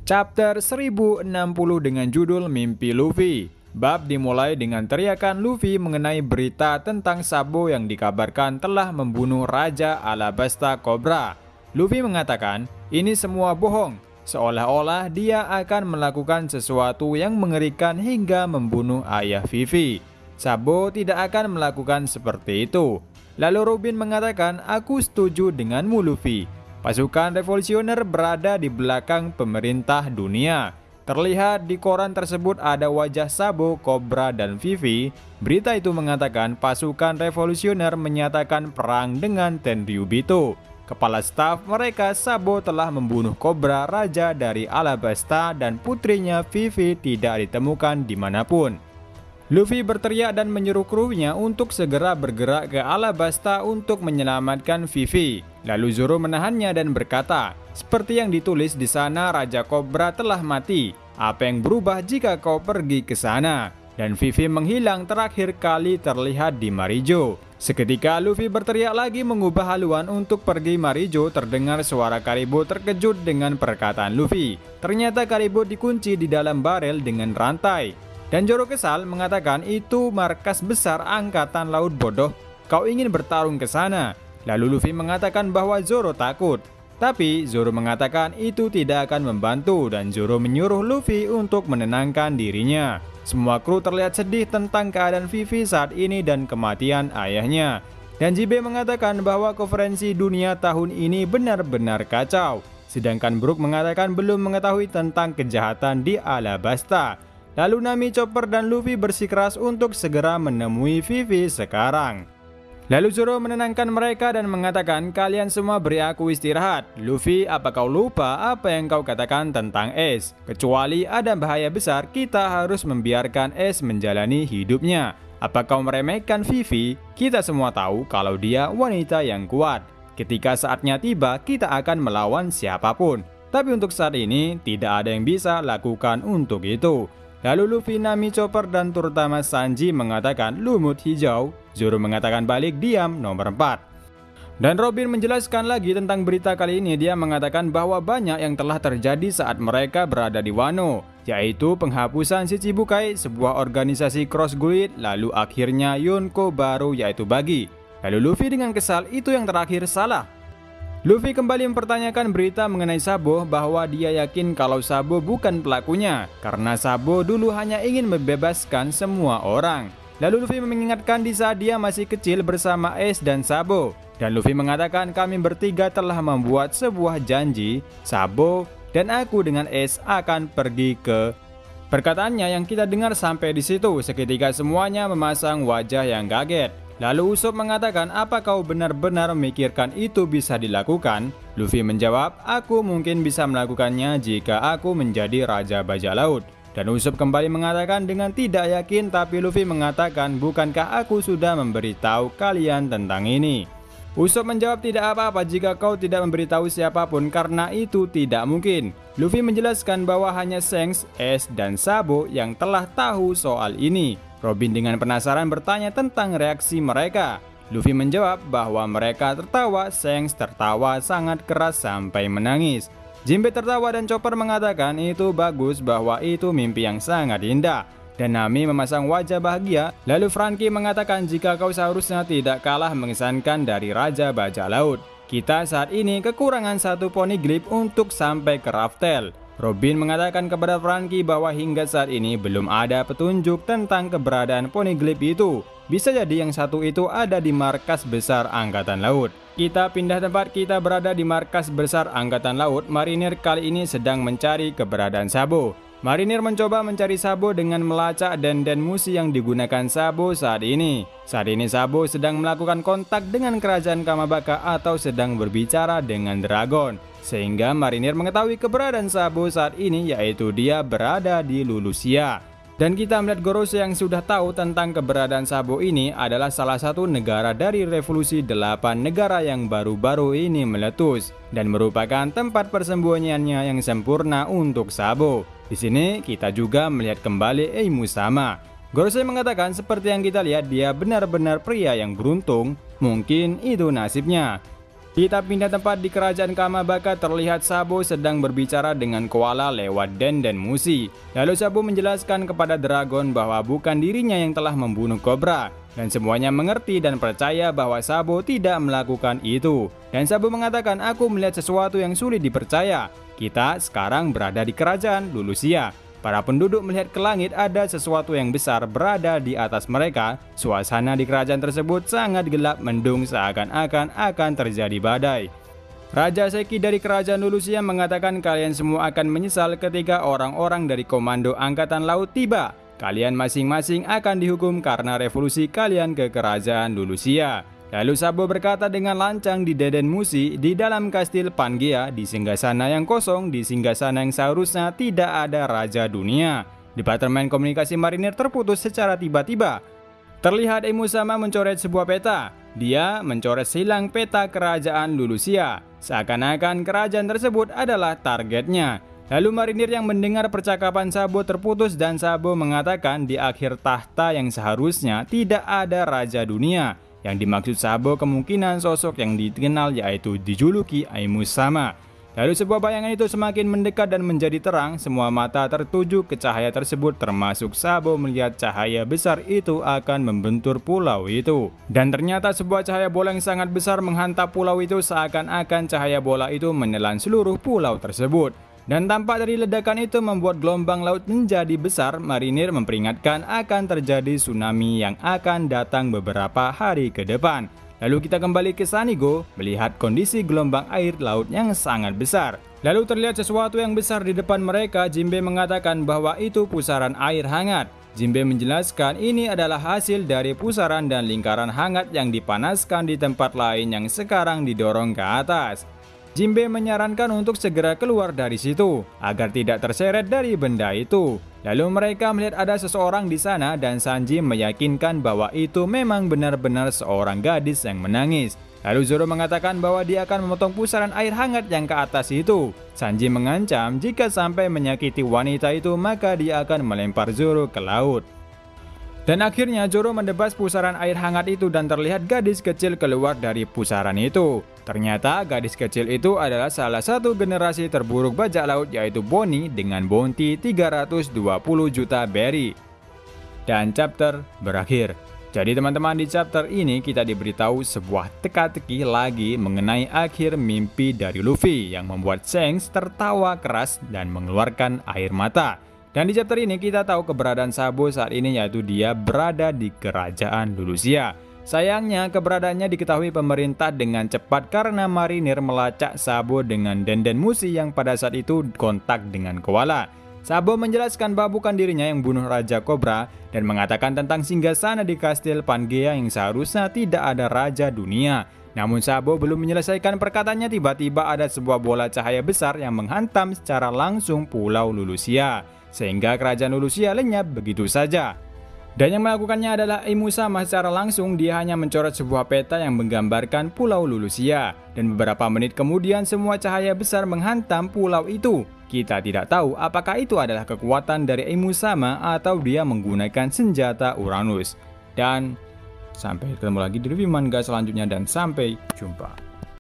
Chapter 1060 dengan judul Mimpi Luffy. Bab dimulai dengan teriakan Luffy mengenai berita tentang Sabo yang dikabarkan telah membunuh Raja Alabasta Cobra. Luffy mengatakan, ini semua bohong, seolah-olah dia akan melakukan sesuatu yang mengerikan hingga membunuh ayah Vivi. Sabo tidak akan melakukan seperti itu. Lalu Robin mengatakan, aku setuju denganmu Luffy. Pasukan revolusioner berada di belakang pemerintah dunia. Terlihat di koran tersebut ada wajah Sabo, Cobra, dan Vivi. Berita itu mengatakan pasukan revolusioner menyatakan perang dengan Tenryubito. Kepala staf mereka Sabo telah membunuh Cobra, raja dari Alabasta, dan putrinya Vivi tidak ditemukan dimanapun. Luffy berteriak dan menyuruh krunya untuk segera bergerak ke Alabasta untuk menyelamatkan Vivi. Lalu Zoro menahannya dan berkata, seperti yang ditulis di sana, Raja Cobra telah mati. Apa yang berubah jika kau pergi ke sana? Dan Vivi menghilang terakhir kali terlihat di Marijo. Seketika Luffy berteriak lagi mengubah haluan untuk pergi Marijo. Terdengar suara Karibo terkejut dengan perkataan Luffy. Ternyata Karibo dikunci di dalam barel dengan rantai. Dan Zoro kesal mengatakan, itu markas besar angkatan laut bodoh. Kau ingin bertarung ke sana. Lalu Luffy mengatakan bahwa Zoro takut. Tapi Zoro mengatakan itu tidak akan membantu dan Zoro menyuruh Luffy untuk menenangkan dirinya. Semua kru terlihat sedih tentang keadaan Vivi saat ini dan kematian ayahnya. Dan Jibe mengatakan bahwa konferensi dunia tahun ini benar-benar kacau. Sedangkan Brook mengatakan belum mengetahui tentang kejahatan di Alabasta. Lalu Nami, Chopper, dan Luffy bersikeras untuk segera menemui Vivi sekarang. Lalu Zoro menenangkan mereka dan mengatakan, kalian semua beri aku istirahat. Luffy, apa kau lupa apa yang kau katakan tentang Ace? Kecuali ada bahaya besar, kita harus membiarkan Ace menjalani hidupnya. Apa kau meremehkan Vivi? Kita semua tahu kalau dia wanita yang kuat. Ketika saatnya tiba, kita akan melawan siapapun. Tapi untuk saat ini, tidak ada yang bisa lakukan untuk itu. Lalu Luffy, Nami, Chopper, dan terutama Sanji mengatakan lumut hijau. Zoro mengatakan balik diam nomor 4. Dan Robin menjelaskan lagi tentang berita kali ini. Dia mengatakan bahwa banyak yang telah terjadi saat mereka berada di Wano, yaitu penghapusan Shichibukai, sebuah organisasi cross guild, lalu akhirnya Yonko baru yaitu Buggy. Lalu Luffy dengan kesal, itu yang terakhir salah. Luffy kembali mempertanyakan berita mengenai Sabo bahwa dia yakin kalau Sabo bukan pelakunya karena Sabo dulu hanya ingin membebaskan semua orang. Lalu Luffy mengingatkan di saat dia masih kecil bersama Ace dan Sabo. Dan Luffy mengatakan kami bertiga telah membuat sebuah janji, Sabo dan aku dengan Ace akan pergi ke... Perkataannya yang kita dengar sampai di situ, seketika semuanya memasang wajah yang kaget. Lalu Usopp mengatakan, apa kau benar-benar memikirkan itu bisa dilakukan? Luffy menjawab, aku mungkin bisa melakukannya jika aku menjadi Raja Bajak Laut. Dan Usopp kembali mengatakan dengan tidak yakin, tapi Luffy mengatakan, bukankah aku sudah memberitahu kalian tentang ini? Usopp menjawab, tidak apa-apa jika kau tidak memberitahu siapapun karena itu tidak mungkin. Luffy menjelaskan bahwa hanya Shanks, Ace, dan Sabo yang telah tahu soal ini. Robin dengan penasaran bertanya tentang reaksi mereka. Luffy menjawab bahwa mereka tertawa, Shanks tertawa sangat keras sampai menangis. Jinbe tertawa dan Chopper mengatakan itu bagus bahwa itu mimpi yang sangat indah. Dan Nami memasang wajah bahagia. Lalu Franky mengatakan jika kau seharusnya tidak kalah mengesankan dari Raja Bajak Laut. Kita saat ini kekurangan satu poneglyph untuk sampai ke Raftel. Robin mengatakan kepada Franky bahwa hingga saat ini belum ada petunjuk tentang keberadaan poneglyph itu. Bisa jadi yang satu itu ada di markas besar Angkatan Laut. Kita pindah tempat, kita berada di markas besar Angkatan Laut. Marinir kali ini sedang mencari keberadaan Sabo. Marinir mencoba mencari Sabo dengan melacak den musi yang digunakan Sabo saat ini. Saat ini Sabo sedang melakukan kontak dengan kerajaan Kamabaka atau sedang berbicara dengan Dragon. Sehingga Marinir mengetahui keberadaan Sabo saat ini, yaitu dia berada di Lulusia. Dan kita melihat Gorose yang sudah tahu tentang keberadaan Sabo ini adalah salah satu negara dari revolusi 8 negara yang baru-baru ini meletus. Dan merupakan tempat persembunyiannya yang sempurna untuk Sabo. Di sini kita juga melihat kembali Eimu sama. Gorose mengatakan seperti yang kita lihat dia benar-benar pria yang beruntung. Mungkin itu nasibnya. Kita pindah tempat di kerajaan Kamabaka. Terlihat Sabo sedang berbicara dengan koala lewat denden musi. Lalu Sabo menjelaskan kepada Dragon bahwa bukan dirinya yang telah membunuh kobra. Dan semuanya mengerti dan percaya bahwa Sabo tidak melakukan itu. Dan Sabo mengatakan, aku melihat sesuatu yang sulit dipercaya. Kita sekarang berada di kerajaan Lulusia. Para penduduk melihat ke langit, ada sesuatu yang besar berada di atas mereka. Suasana di kerajaan tersebut sangat gelap mendung, seakan-akan akan terjadi badai. Raja Seki dari kerajaan Lulusia mengatakan kalian semua akan menyesal ketika orang-orang dari Komando Angkatan Laut tiba. Kalian masing-masing akan dihukum karena revolusi kalian ke kerajaan Lulusia. Lalu Sabo berkata dengan lancang di denden musi, di dalam kastil Pangea, di singgasana yang kosong, di singgasana yang seharusnya tidak ada raja dunia. Departemen Komunikasi Marinir terputus secara tiba-tiba. Terlihat Emusama mencoret sebuah peta. Dia mencoret silang peta kerajaan Lulusia. Seakan-akan kerajaan tersebut adalah targetnya. Lalu marinir yang mendengar percakapan Sabo terputus dan Sabo mengatakan di akhir tahta yang seharusnya tidak ada raja dunia. Yang dimaksud Sabo kemungkinan sosok yang dikenal yaitu dijuluki Emusama. Lalu sebuah bayangan itu semakin mendekat dan menjadi terang. Semua mata tertuju ke cahaya tersebut, termasuk Sabo melihat cahaya besar itu akan membentur pulau itu. Dan ternyata sebuah cahaya bola yang sangat besar menghantam pulau itu, seakan-akan cahaya bola itu menelan seluruh pulau tersebut. Dan tampak dari ledakan itu membuat gelombang laut menjadi besar. Marinir memperingatkan akan terjadi tsunami yang akan datang beberapa hari ke depan. Lalu kita kembali ke Sanigo, melihat kondisi gelombang air laut yang sangat besar. Lalu terlihat sesuatu yang besar di depan mereka. Jinbe mengatakan bahwa itu pusaran air hangat. Jinbe menjelaskan ini adalah hasil dari pusaran dan lingkaran hangat yang dipanaskan di tempat lain yang sekarang didorong ke atas. Jinbe menyarankan untuk segera keluar dari situ, agar tidak terseret dari benda itu. Lalu mereka melihat ada seseorang di sana dan Sanji meyakinkan bahwa itu memang benar-benar seorang gadis yang menangis. Lalu Zoro mengatakan bahwa dia akan memotong pusaran air hangat yang ke atas itu. Sanji mengancam jika sampai menyakiti wanita itu maka dia akan melempar Zoro ke laut. Dan akhirnya Zoro mendebas pusaran air hangat itu dan terlihat gadis kecil keluar dari pusaran itu. Ternyata gadis kecil itu adalah salah satu generasi terburuk bajak laut yaitu Bonnie dengan bounty 320 juta berry. Dan chapter berakhir. Jadi teman-teman, di chapter ini kita diberitahu sebuah teka-teki lagi mengenai akhir mimpi dari Luffy yang membuat Shanks tertawa keras dan mengeluarkan air mata. Dan di chapter ini kita tahu keberadaan Sabo saat ini yaitu dia berada di kerajaan Lulusia. Sayangnya keberadaannya diketahui pemerintah dengan cepat karena marinir melacak Sabo dengan denden musi yang pada saat itu kontak dengan koala. Sabo menjelaskan bahwa bukan dirinya yang bunuh Raja Kobra dan mengatakan tentang singgasana di kastil Pangea yang seharusnya tidak ada raja dunia. Namun Sabo belum menyelesaikan perkataannya, tiba-tiba ada sebuah bola cahaya besar yang menghantam secara langsung pulau Lulusia. Sehingga kerajaan Lulusia lenyap begitu saja. Dan yang melakukannya adalah Emusama secara langsung. Dia hanya mencoret sebuah peta yang menggambarkan pulau Lulusia. Dan beberapa menit kemudian semua cahaya besar menghantam pulau itu. Kita tidak tahu apakah itu adalah kekuatan dari Emusama atau dia menggunakan senjata Uranus. Dan sampai ketemu lagi di review manga selanjutnya dan sampai jumpa.